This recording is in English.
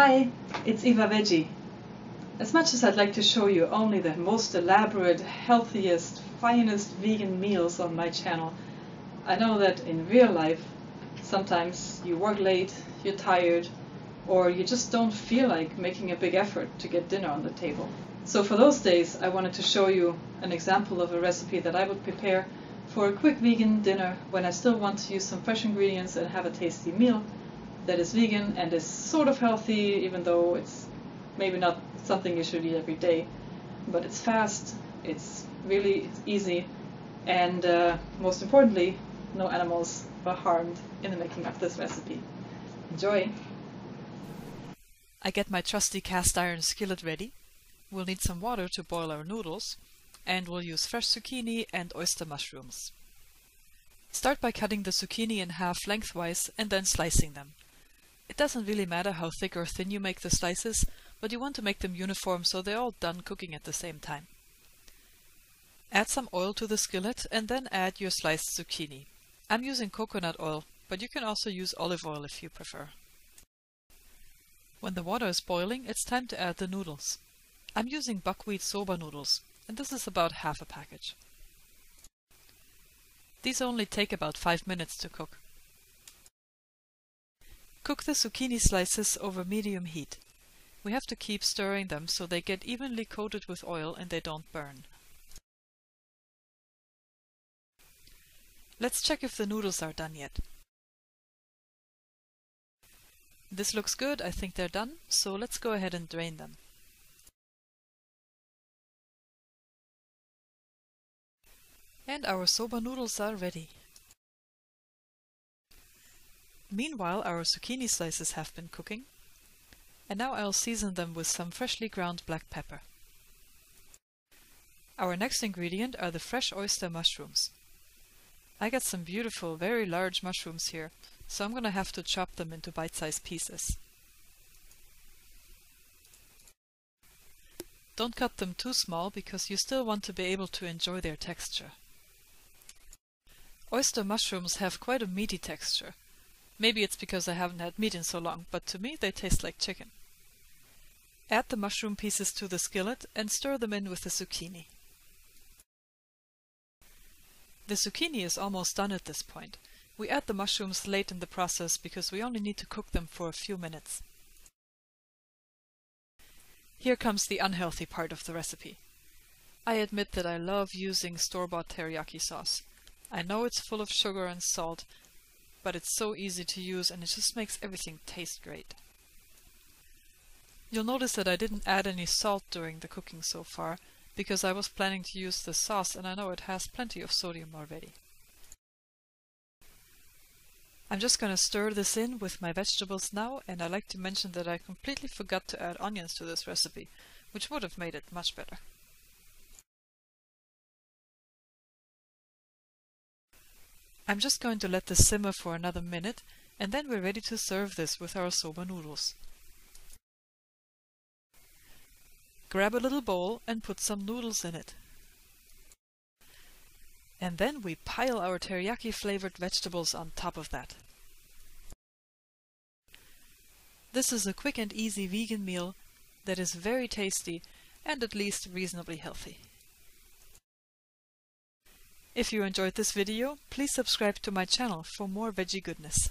Hi, it's Eva Veggie. As much as I'd like to show you only the most elaborate, healthiest, finest vegan meals on my channel, I know that in real life sometimes you work late, you're tired, or you just don't feel like making a big effort to get dinner on the table. So for those days I wanted to show you an example of a recipe that I would prepare for a quick vegan dinner when I still want to use some fresh ingredients and have a tasty meal that is vegan and is sort of healthy, even though it's maybe not something you should eat every day. But it's fast, it's really easy, and most importantly, no animals were harmed in the making of this recipe. Enjoy! I get my trusty cast iron skillet ready. We'll need some water to boil our noodles, and we'll use fresh zucchini and oyster mushrooms. Start by cutting the zucchini in half lengthwise and then slicing them. It doesn't really matter how thick or thin you make the slices, but you want to make them uniform so they're all done cooking at the same time. Add some oil to the skillet and then add your sliced zucchini. I'm using coconut oil, but you can also use olive oil if you prefer. When the water is boiling, it's time to add the noodles. I'm using buckwheat soba noodles, and this is about half a package. These only take about 5 minutes to cook. Cook the zucchini slices over medium heat. We have to keep stirring them so they get evenly coated with oil and they don't burn. Let's check if the noodles are done yet. This looks good, I think they're done, so let's go ahead and drain them. And our soba noodles are ready. Meanwhile, our zucchini slices have been cooking, and now I'll season them with some freshly ground black pepper. Our next ingredient are the fresh oyster mushrooms. I got some beautiful, very large mushrooms here, so I'm gonna have to chop them into bite-sized pieces. Don't cut them too small because you still want to be able to enjoy their texture. Oyster mushrooms have quite a meaty texture. Maybe it's because I haven't had meat in so long, but to me they taste like chicken. Add the mushroom pieces to the skillet and stir them in with the zucchini. The zucchini is almost done at this point. We add the mushrooms late in the process because we only need to cook them for a few minutes. Here comes the unhealthy part of the recipe. I admit that I love using store-bought teriyaki sauce. I know it's full of sugar and salt, but it's so easy to use and it just makes everything taste great. You'll notice that I didn't add any salt during the cooking so far, because I was planning to use the sauce and I know it has plenty of sodium already. I'm just gonna stir this in with my vegetables now, and I like to mention that I completely forgot to add onions to this recipe, which would have made it much better. I'm just going to let this simmer for another minute, and then we're ready to serve this with our soba noodles. Grab a little bowl and put some noodles in it. And then we pile our teriyaki-flavored vegetables on top of that. This is a quick and easy vegan meal that is very tasty and at least reasonably healthy. If you enjoyed this video, please subscribe to my channel for more veggie goodness.